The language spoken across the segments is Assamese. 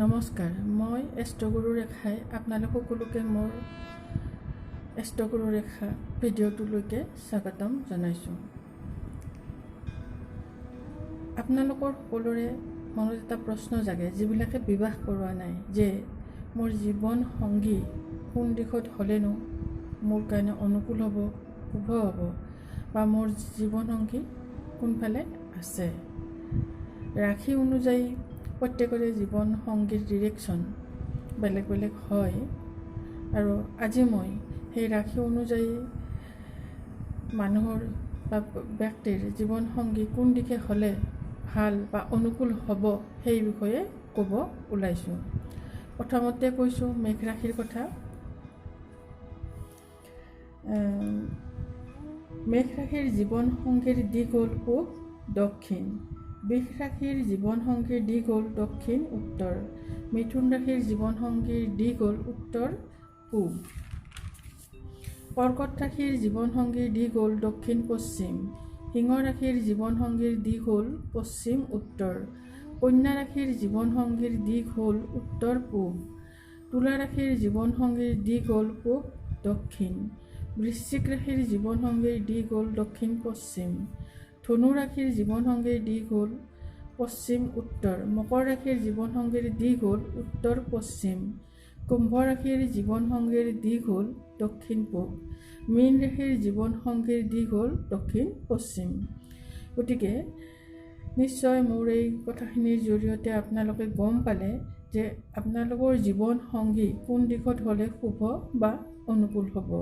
নমস্কাৰ, মই এষ্ট্ৰগুৰু ৰেখাই আপোনালোক সকলোকে মোৰ এষ্ট্ৰগুৰু ৰেখা ভিডিঅ'টোলৈকে স্বাগতম জনাইছোঁ। আপোনালোকৰ সকলোৰে মনত এটা প্ৰশ্ন জাগে, যিবিলাকে বিবাহ কৰোৱা নাই, যে মোৰ জীৱন সংগী কোন দিশত হ'লেনো মোৰ কাৰণে অনুকূল হ'ব, শুভ হ'ব, বা মোৰ জীৱন সংগী কোনফালে আছে। ৰাশি অনুযায়ী প্ৰত্যেকৰে জীৱন সংগীৰ ডিৰেকশ্যন বেলেগ বেলেগ হয়, আৰু আজি মই সেই ৰাশি অনুযায়ী মানুহৰ বা ব্যক্তিৰ জীৱন সংগী কোন দিশে হ'লে ভাল বা অনুকূল হ'ব সেই বিষয়ে ক'ব ওলাইছোঁ। প্ৰথমতে কৈছোঁ মেঘ ৰাশিৰ কথা। মেঘ ৰাশিৰ জীৱন সংগীৰ দিশ হ'ল পূব দক্ষিণ। বৃষ ৰাশিৰ জীৱন সংগীৰ দিশ হ'ল দক্ষিণ উত্তৰ। মিথুন ৰাশিৰ জীৱন সংগীৰ দিশ হ'ল উত্তৰ পূব। কৰ্কট ৰাশিৰ জীৱন সংগীৰ দিশ হ'ল দক্ষিণ পশ্চিম। সিংহ ৰাশিৰ জীৱন সংগীৰ দিশ হ'ল পশ্চিম উত্তৰ। কন্যা ৰাশিৰ জীৱন সংগীৰ দিশ হ'ল উত্তৰ পূব। তুলা ৰাশিৰ জীৱন সংগীৰ দিশ হ'ল পূব দক্ষিণ। বৃশ্চিক ৰাশিৰ জীৱন সংগীৰ দিশ হ'ল দক্ষিণ পশ্চিম। ধনু ৰাশিৰ জীৱন সংগীৰ দিশ হ'ল পশ্চিম উত্তৰ। মকৰ ৰাশিৰ জীৱন সংগীৰ দিশ হ'ল উত্তৰ পশ্চিম। কুম্ভ ৰাশিৰ জীৱন সংগীৰ দিশ হ'ল দক্ষিণ পূব। মীন ৰাশিৰ জীৱন সংগীৰ দিশ হ'ল দক্ষিণ পশ্চিম। গতিকে নিশ্চয় মোৰ এই কথাখিনিৰ জৰিয়তে আপোনালোকে গম পালে যে আপোনালোকৰ জীৱন সংগী কোন দিশত হ'লে শুভ বা অনুকূল হ'ব।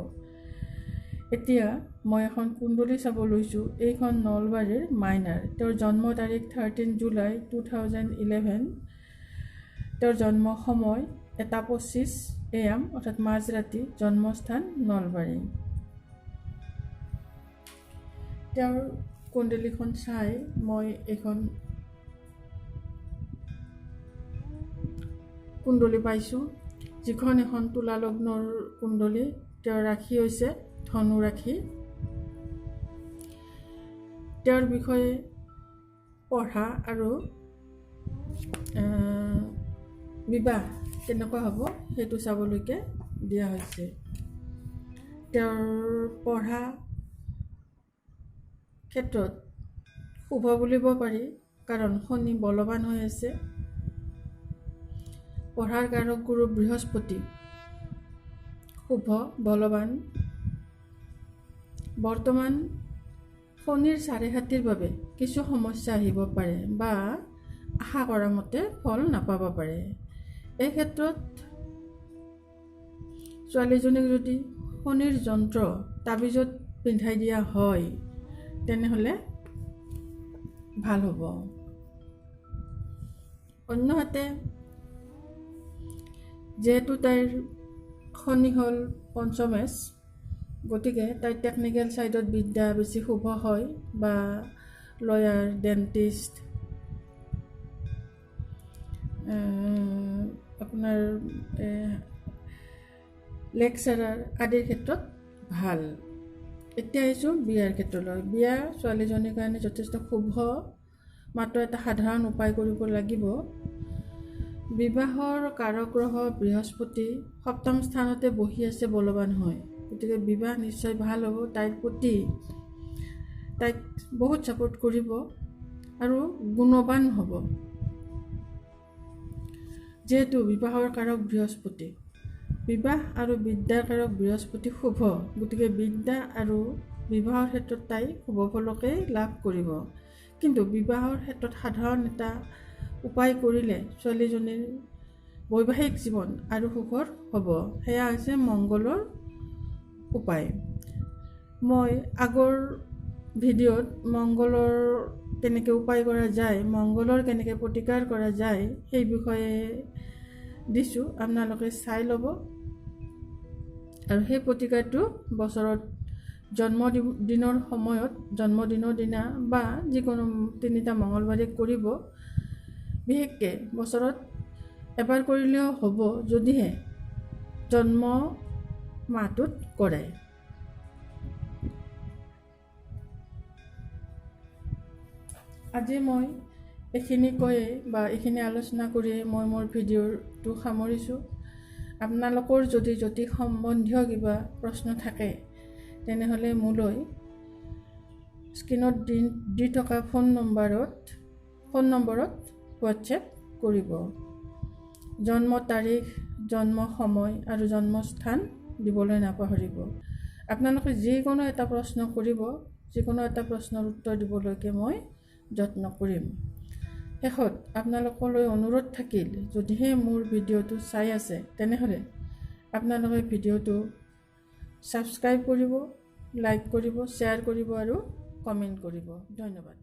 এতিয়া মই এখন কুণ্ডলী চাব লৈছোঁ। এইখন নলবাৰীৰ মাইনাৰ। তেওঁৰ জন্ম তাৰিখ 13 জুলাই 2011। তেওঁৰ জন্ম সময় 1:25 AM অৰ্থাৎ মাজৰাতি। জন্মস্থান নলবাৰী। তেওঁৰ কুণ্ডলীখন চাই মই এইখন কুণ্ডলী পাইছোঁ, যিখন এখন তুলা লগ্নৰ কুণ্ডলী। তেওঁৰ ৰাশি হৈছে ধনু ৰাশি। তেওঁৰ বিষয়ে পঢ়া আৰু বিবাহ কেনেকুৱা হ'ব সেইটো চাবলৈকে দিয়া হৈছে। তেওঁৰ পঢ়া ক্ষেত্ৰত শুভ বুলিব পাৰি, কাৰণ শনি বলৱান হৈ আছে। পঢ়াৰ কাৰক গুৰু বৃহস্পতি শুভ বলৱান। বৰ্তমান শনিৰ 7.5 বাবে কিছু সমস্যা আহিব পাৰে বা আশা কৰা মতে ফল নাপাব পাৰে। এই ক্ষেত্ৰত ছোৱালীজনীক যদি শনিৰ যন্ত্ৰ তাবিজত পিন্ধাই দিয়া হয় তেনেহ'লে ভাল হ'ব। অন্যহাতে যিহেতু তাইৰ শনি হ'ল পঞ্চমেশ, গতিকে তাইৰ টেকনিকেল ছাইডত বিদ্যা বেছি শুভ হয়, বা লয়াৰ, ডেণ্টিষ্ট, আপোনাৰ লেকচাৰাৰ আদিৰ ক্ষেত্ৰত ভাল। এতিয়া আহিছোঁ বিয়াৰ ক্ষেত্ৰলৈ। বিয়া ছোৱালীজনীৰ কাৰণে যথেষ্ট শুভ, মাত্ৰ এটা সাধাৰণ উপায় কৰিব লাগিব। বিবাহৰ কাৰক গ্ৰহ বৃহস্পতি সপ্তম স্থানতে বহি আছে বলৱান হয়, গতিকে বিবাহ নিশ্চয় ভাল হ'ব। তাইৰ প্ৰতি তাইক বহুত ছাপোৰ্ট কৰিব আৰু গুণৱান হ'ব। যিহেতু বিবাহৰ কাৰক বৃহস্পতি, বিবাহ আৰু বিদ্যাৰ কাৰক বৃহস্পতি শুভ, গতিকে বিদ্যা আৰু বিবাহৰ ক্ষেত্ৰত তাই শুভ ফলকেই লাভ কৰিব। কিন্তু বিবাহৰ ক্ষেত্ৰত সাধাৰণ এটা উপায় কৰিলে ছোৱালীজনীৰ বৈবাহিক জীৱন আৰু সুখৰ হ'ব। সেয়া হৈছে মংগলৰ উপায়। মই আগৰ ভিডিঅ'ত মংগলৰ কেনেকৈ উপায় কৰা যায়, মংগলৰ কেনেকৈ প্ৰতিকাৰ কৰা যায় সেই বিষয়ে দিছোঁ, আপোনালোকে চাই ল'ব। আৰু সেই প্ৰতিকাৰটো বছৰত জন্মদিনৰ সময়ত, জন্মদিনৰ দিনা বা যিকোনো 3টা মঙলবাৰে কৰিব। বিশেষকৈ বছৰত এবাৰ কৰিলেও হ'ব, যদিহে জন্ম মাহটোত কৰে। আজি মই এইখিনি কৈয়ে বা এইখিনি আলোচনা কৰিয়ে মই মোৰ ভিডিঅ'টো সামৰিছোঁ। আপোনালোকৰ যদি জ্যোতিষ সম্বন্ধীয় কিবা প্ৰশ্ন থাকে তেনেহ'লে মোলৈ স্ক্ৰীনত দি থকা ফোন নম্বৰত হোৱাটছএপ কৰিব। জন্ম তাৰিখ, জন্ম সময় আৰু জন্মস্থান দিবলৈ নাপাহৰিব। আপোনালোকে যিকোনো এটা প্ৰশ্ন কৰিব, যিকোনো এটা প্ৰশ্নৰ উত্তৰ দিবলৈকে মই যত্ন কৰিম। শেষত আপোনালোকলৈ অনুৰোধ থাকিল, যদিহে মোৰ ভিডিঅ'টো চাই আছে তেনেহ'লে আপোনালোকে ভিডিঅ'টো ছাবস্ক্ৰাইব কৰিব, লাইক কৰিব, শ্বেয়াৰ কৰিব আৰু কমেণ্ট কৰিব। ধন্যবাদ।